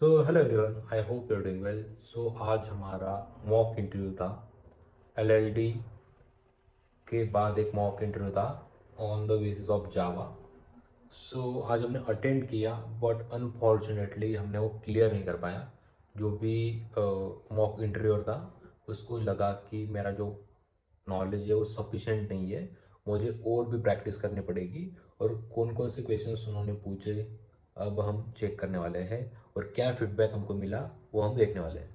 तो hello everyone, I hope you are doing well. So आज हमारा मॉक इंटरव्यू था। एलएलडी के बाद एक मॉक इंटरव्यू था on the basis of Java. So आज हमने अटेंड किया, बट अनफॉर्चुनेटली हमने वो क्लियर नहीं कर पाया। जो भी मॉक इंटरव्यूअर था उसको लगा कि मेरा जो नॉलेज है वो सफिशेंट नहीं है, मुझे और भी प्रैक्टिस करनी पड़ेगी। और कौन कौन से क्वेश्चंस उन्होंने पूछे अब हम चेक करने वाले हैं, और क्या फीडबैक हमको मिला वो हम देखने वाले हैं।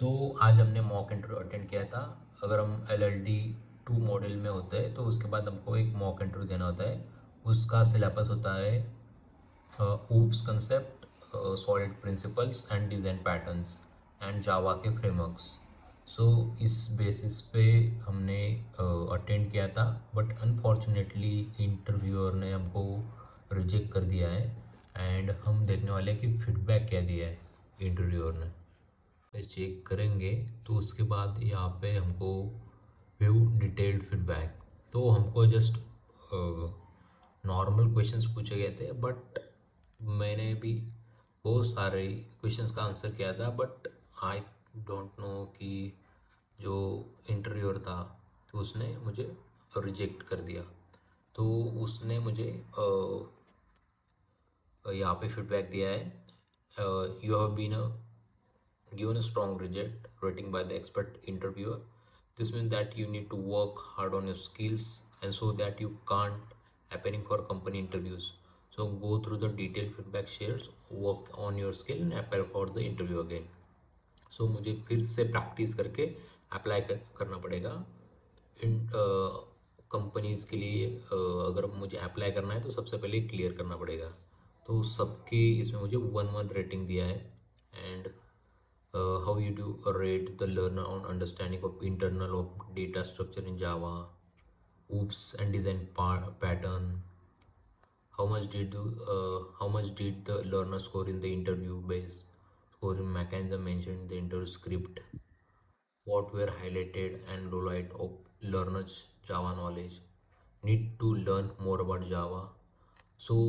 तो आज हमने मॉक इंटरव्यू अटेंड किया था। अगर हम LLD 2 मॉडल में होते हैं तो उसके बाद हमको एक मॉक इंटरव्यू देना होता है। उसका सिलेबस होता है OOPs concept, solid principles and design patterns and Java के फ्रेमवर्क्स। सो इस बेसिस पे हमने अटेंड किया था, बट अनफॉर्चुनेटली इंटरव्यूअर ने हमको रिजेक्ट कर दिया है। एंड हम देखने वाले हैं कि फीडबैक क्या दिया है इंटरव्यूअर ने। चेक करेंगे तो उसके बाद यहाँ पे हमको व्यू डिटेल्ड फीडबैक। तो हमको जस्ट नॉर्मल क्वेश्चंस पूछे गए थे, बट मैंने भी बहुत सारे क्वेश्चंस का आंसर किया था। बट आई डोंट नो कि जो इंटरव्यूअर था तो उसने मुझे रिजेक्ट कर दिया। तो उसने मुझे यहाँ पे फीडबैक दिया है, you have been given a strong reject rating by the expert interviewer. This means that you need to work hard on your skills and so that you can't happening for company interviews. So go through the detailed feedback shares, work on your skill and apply for the interview again. So मुझे फिर से practice करके apply करना पड़ेगा इन companies के लिए। अगर मुझे अप्लाई करना है तो सबसे पहले क्लियर करना पड़ेगा। तो सबके इसमें मुझे 1-1 रेटिंग दिया है। And how you do rate the learner on understanding of internal of data structure in Java, oops and design pattern. How much did the learner score in the interview based scoring mechanism mentioned in the interview script? What were highlighted and lowlight of learners Java knowledge? Need to learn more about Java. So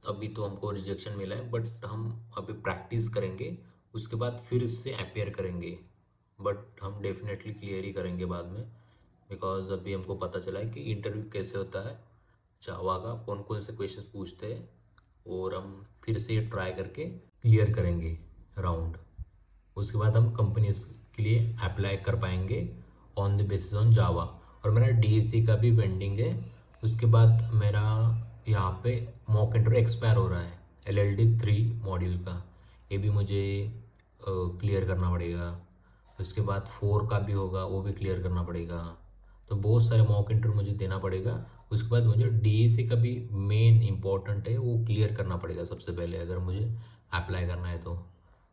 अभी तो हमको rejection मिला है, but हम अभी practice करेंगे, उसके बाद फिर इससे अपेयर करेंगे। बट हम डेफिनेटली क्लियर ही करेंगे बाद में, बिकॉज अभी हमको पता चला है कि इंटरव्यू कैसे होता है, जावा का कौन कौन से क्वेश्चन पूछते हैं, और हम फिर से ट्राई करके क्लियर करेंगे राउंड। उसके बाद हम कंपनीज के लिए अप्लाई कर पाएंगे on the basis on Java. और मेरा DSC का भी पेंडिंग है। उसके बाद मेरा यहाँ पे मॉक इंटरव्यू एक्सपायर हो रहा है LLD 3 मॉड्यूल का, ये भी मुझे क्लियर करना पड़ेगा। उसके बाद 4 का भी होगा, वो भी क्लियर करना पड़ेगा। तो बहुत सारे मॉक इंटरव्यू मुझे देना पड़ेगा। उसके बाद मुझे DSC का भी मेन इम्पोर्टेंट है, वो क्लियर करना पड़ेगा सबसे पहले अगर मुझे अप्लाई करना है तो।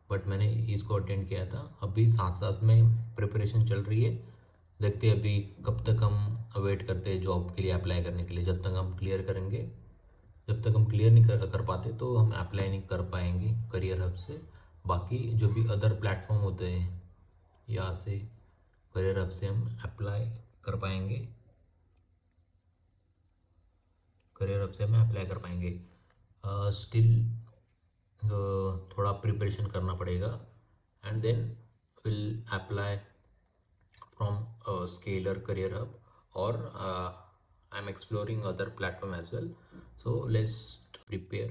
बट मैंने इसको अटेंड किया था, अभी साथ साथ में प्रिपरेशन चल रही है। देखते हैं अभी कब तक हम वेट करते हैं जॉब के लिए अप्लाई करने के लिए। जब तक हम क्लियर करेंगे, जब तक हम क्लियर नहीं कर पाते तो हम अप्लाई नहीं कर पाएंगे करियर हब से। बाकी जो भी अदर प्लेटफॉर्म होते हैं, यहाँ से करियर हब से हम अप्लाई कर पाएंगे, करियर हब से हम अप्लाई कर पाएंगे। स्टिल थोड़ा प्रिपरेशन करना पड़ेगा, and then will apply from Scalar Career Hub, or I'm exploring other platform as well. So let's prepare